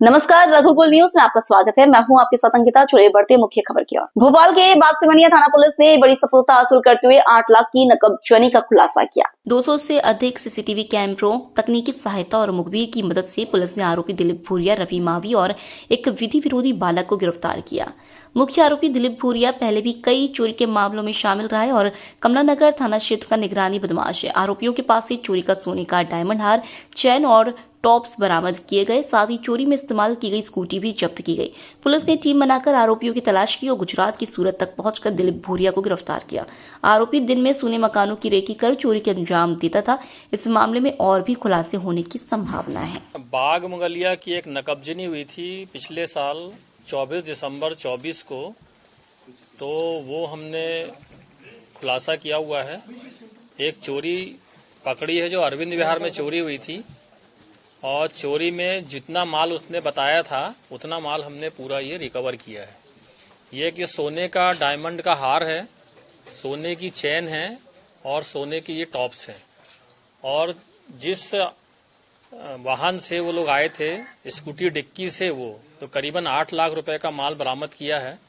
नमस्कार, रघुकुल न्यूज में आपका स्वागत है। मैं हूं आपके साथ अंकिता। चलिए बढ़ते मुख्य खबर की ओर। भोपाल के बागसिमनिया थाना पुलिस ने बड़ी सफलता हासिल करते हुए 8 लाख की नकबजनी का खुलासा किया। 200 से अधिक सीसीटीवी कैमरों, तकनीकी सहायता और मुखबिर की मदद से पुलिस ने आरोपी दिलीप भूरिया, रवि मावी और एक विधि विरोधी बालक को गिरफ्तार किया। मुख्य आरोपी दिलीप भूरिया पहले भी कई चोरी के मामलों में शामिल रहा है और कमलानगर थाना क्षेत्र का निगरानी बदमाश है। आरोपियों के पास से चोरी का सोने का डायमंड हार, चैन और टॉप्स बरामद किए गए। साथ ही चोरी में इस्तेमाल की गई स्कूटी भी जब्त की गई। पुलिस ने टीम बनाकर आरोपियों की तलाश की और गुजरात की सूरत तक पहुंचकर दिलीप भूरिया को गिरफ्तार किया। आरोपी दिन में सूने मकानों की रेकी कर चोरी के अंजाम देता था। इस मामले में और भी खुलासे होने की संभावना है। बाग मुगलिया की एक नकबजनी हुई थी पिछले साल 24 दिसंबर 24 को, तो वो हमने खुलासा किया हुआ है। एक चोरी पकड़ी है जो अरविंद विहार में चोरी हुई थी, और चोरी में जितना माल उसने बताया था उतना माल हमने पूरा ये रिकवर किया है। ये कि सोने का डायमंड का हार है, सोने की चेन है और सोने की ये टॉप्स हैं। और जिस वाहन से वो लोग आए थे, स्कूटी डिक्की से, वो तो करीबन 8 लाख रुपए का माल बरामद किया है।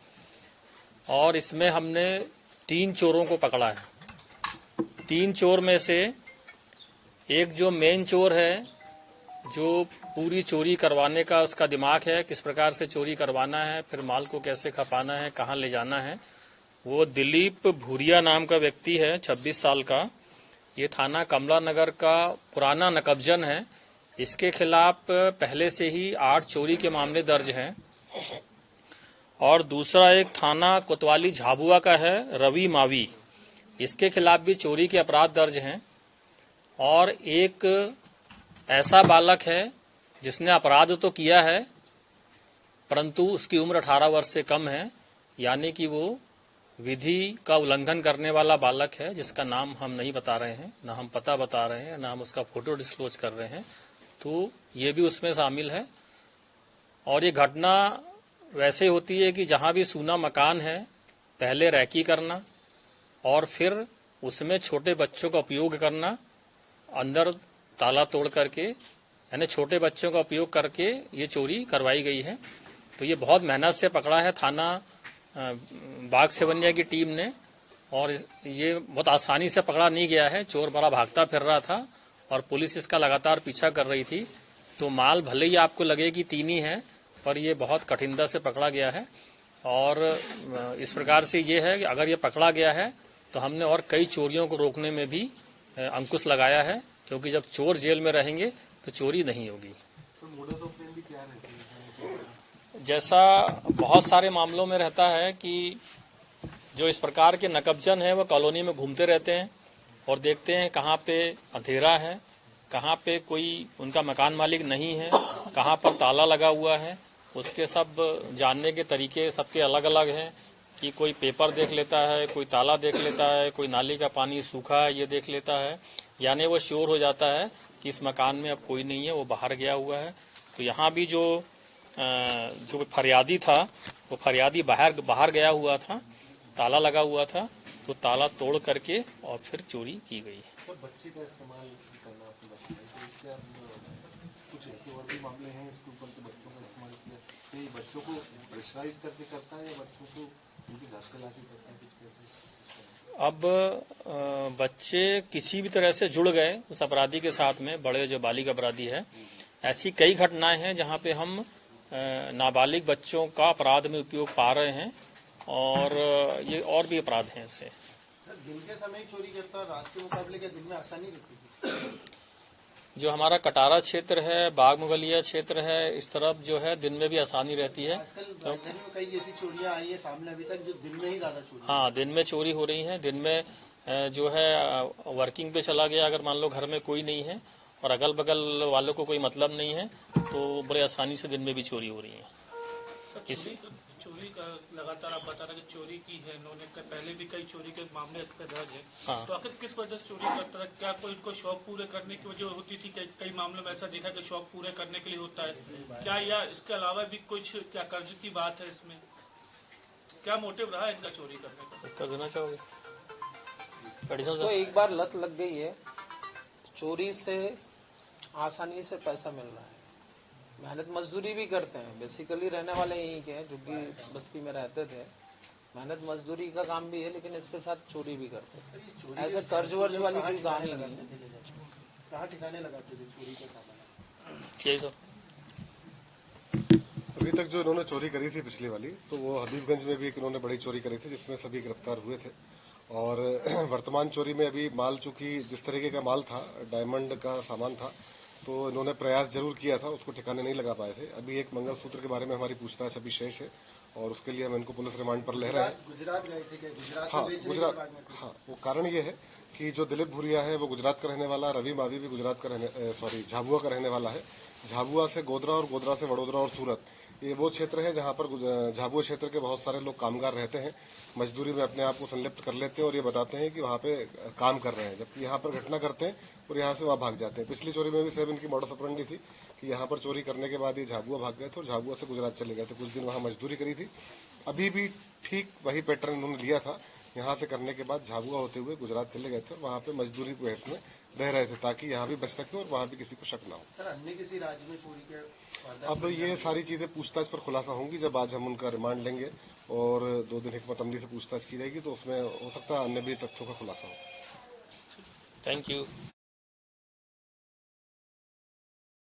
और इसमें हमने 3 चोरों को पकड़ा है। 3 चोर में से एक जो मेन चोर है, जो पूरी चोरी करवाने का उसका दिमाग है, किस प्रकार से चोरी करवाना है, फिर माल को कैसे खपाना है, कहाँ ले जाना है, वो दिलीप भूरिया नाम का व्यक्ति है, 26 साल का। ये थाना कमला नगर का पुराना नकबजन है। इसके खिलाफ पहले से ही 8 चोरी के मामले दर्ज हैं। और दूसरा एक थाना कोतवाली झाबुआ का है, रवि मावी। इसके खिलाफ भी चोरी के अपराध दर्ज हैं। और एक ऐसा बालक है जिसने अपराध तो किया है, परंतु उसकी उम्र 18 वर्ष से कम है, यानी कि वो विधि का उल्लंघन करने वाला बालक है, जिसका नाम हम नहीं बता रहे हैं, ना हम पता बता रहे हैं, ना हम उसका फोटो डिस्क्लोज कर रहे हैं। तो ये भी उसमें शामिल है। और ये घटना वैसे होती है कि जहां भी सूना मकान है, पहले रैकी करना और फिर उसमें छोटे बच्चों का उपयोग करना, अंदर ताला तोड़ करके, यानी छोटे बच्चों का उपयोग करके ये चोरी करवाई गई है। तो ये बहुत मेहनत से पकड़ा है थाना बागसिमनिया की टीम ने, और ये बहुत आसानी से पकड़ा नहीं गया है। चोर बड़ा भागता फिर रहा था और पुलिस इसका लगातार पीछा कर रही थी। तो माल भले ही आपको लगे कि 3 ही है, पर ये बहुत कठिनता से पकड़ा गया है। और इस प्रकार से ये है कि अगर ये पकड़ा गया है तो हमने और कई चोरियों को रोकने में भी अंकुश लगाया है, क्योंकि जब चोर जेल में रहेंगे तो चोरी नहीं होगी। जैसा बहुत सारे मामलों में रहता है कि जो इस प्रकार के नकबजन है वो कॉलोनी में घूमते रहते हैं और देखते हैं कहाँ पे अंधेरा है, कहाँ पे कोई उनका मकान मालिक नहीं है, कहाँ पर ताला लगा हुआ है। उसके सब जानने के तरीके सबके अलग अलग हैं कि कोई पेपर देख लेता है, कोई ताला देख लेता है, कोई नाली का पानी सूखा है ये देख लेता है, यानी वो श्योर हो जाता है कि इस मकान में अब कोई नहीं है, वो बाहर गया हुआ है। तो यहाँ भी जो फरियादी था, वो फरियादी बाहर गया हुआ था, ताला लगा हुआ था, तो ताला तोड़ करके और फिर चोरी की गई। बच्चे का इस्तेमाल करना आपने बताया, क्या कुछ ऐसे और भी मामले हैं इसके ऊपर के बच्चों का इस्तेमाल किया? ये बच्चों को प्रेशराइज करके करता है या बच्चों को उनके घर से लाके करता है, कुछ कैसे? अब बच्चे किसी भी तरह से जुड़ गए उस अपराधी के साथ में, बड़े जो बालिग अपराधी है, ऐसी कई घटनाएं हैं जहां पे हम नाबालिग बच्चों का अपराध में उपयोग पा रहे हैं। और ये और भी अपराध हैं इससे। दिन के समय चोरी करता, रात के मुकाबले क्या दिन में आसानी रहती है? जो हमारा कटारा क्षेत्र है, बाग मुगलिया क्षेत्र है, इस तरफ जो है दिन में भी आसानी रहती है। आजकल में कई ऐसी चोरियां आई है सामने अभी तक जो दिन में ही ज्यादा चोरी। हाँ, दिन में चोरी हो रही है। दिन में जो है वर्किंग पे चला गया, अगर मान लो घर में कोई नहीं है और अगल बगल वालों को कोई मतलब नहीं है, तो बड़े आसानी से दिन में भी चोरी हो रही है। चोरी का लगातार आप बता रहे कि चोरी की है इन्होंने, पहले भी कई चोरी के मामले इस पे दर्ज है। हाँ। तो आखिर किस वजह से चोरी करता था? क्या कोई इनको शौक पूरे करने की वजह होती थी? कई मामलों में ऐसा देखा कि शौक पूरे करने के लिए होता है क्या, या इसके अलावा भी कुछ क्या कर्ज की बात है इसमें? क्या मोटिव रहा है इनका चोरी करने का? देना चाहोगे? इसको एक बार लत लग गई है, चोरी से आसानी से पैसा मिल रहा है, मेहनत मजदूरी भी करते हैं, बेसिकली रहने वाले यहीं के हैं, झुग्गी बस्ती में रहते थे। मेहनत मजदूरी का काम भी है, लेकिन इसके साथ चोरी भी करते हैं। ऐसे कर्ज वर्ज वाली कोई कहानी नहीं है। कहाँ ठिकाने लगाते थे चोरी का सामान? यही सब अभी तक जो इन्होंने चोरी करी थी पिछली वाली, तो वो हबीबगंज में भी एक इन्होंने बड़ी चोरी करी थी, जिसमें सभी गिरफ्तार हुए थे। और वर्तमान चोरी में अभी माल, चूंकि जिस तरीके का माल था, डायमंड का सामान था, तो इन्होंने प्रयास जरूर किया था, उसको ठिकाने नहीं लगा पाए थे। अभी एक मंगलसूत्र के बारे में हमारी पूछताछ अभी शेष है, और उसके लिए हम इनको पुलिस रिमांड पर ले रहे हैं। गुजरात गए थे क्या? गुजरात हाँ, में बेचने के गुजरात। बाद में? हाँ, वो कारण ये है कि जो दिलीप भुरिया है वो गुजरात का रहने वाला, रवि मावी भी गुजरात का झाबुआ का रहने वाला है। झाबुआ से गोधरा और गोधरा से वडोदरा और सूरत, ये वो क्षेत्र है जहाँ पर झाबुआ क्षेत्र के बहुत सारे लोग कामगार रहते हैं, मजदूरी में अपने आप को संलिप्त कर लेते हैं और ये बताते हैं कि वहाँ पे काम कर रहे हैं, जबकि यहाँ पर घटना करते हैं और यहाँ से वहाँ भाग जाते हैं। पिछली चोरी में भी सेम इनकी मॉडस ऑपरेंडी थी कि यहाँ पर चोरी करने के बाद ये झाबुआ भाग गए थे और झाबुआ से गुजरात चले गए थे, कुछ दिन वहाँ मजदूरी करी थी। अभी भी ठीक वही पैटर्न उन्होंने लिया था, यहाँ से करने के बाद झाबुआ होते हुए गुजरात चले गए थे और वहाँ पे मजदूरी के बहस में रह रहे थे, ताकि यहाँ भी बच सके और वहाँ भी किसी को शक ना हो। सर, अन्य किसी राज्य में चोरी के अब ये सारी चीजें पूछताछ पर खुलासा होंगी, जब आज हम उनका रिमांड लेंगे और 2 दिन हिकमत अमली से पूछताछ की जाएगी, तो उसमें हो सकता है अन्य भी तथ्यों का खुलासा हो। Thank you.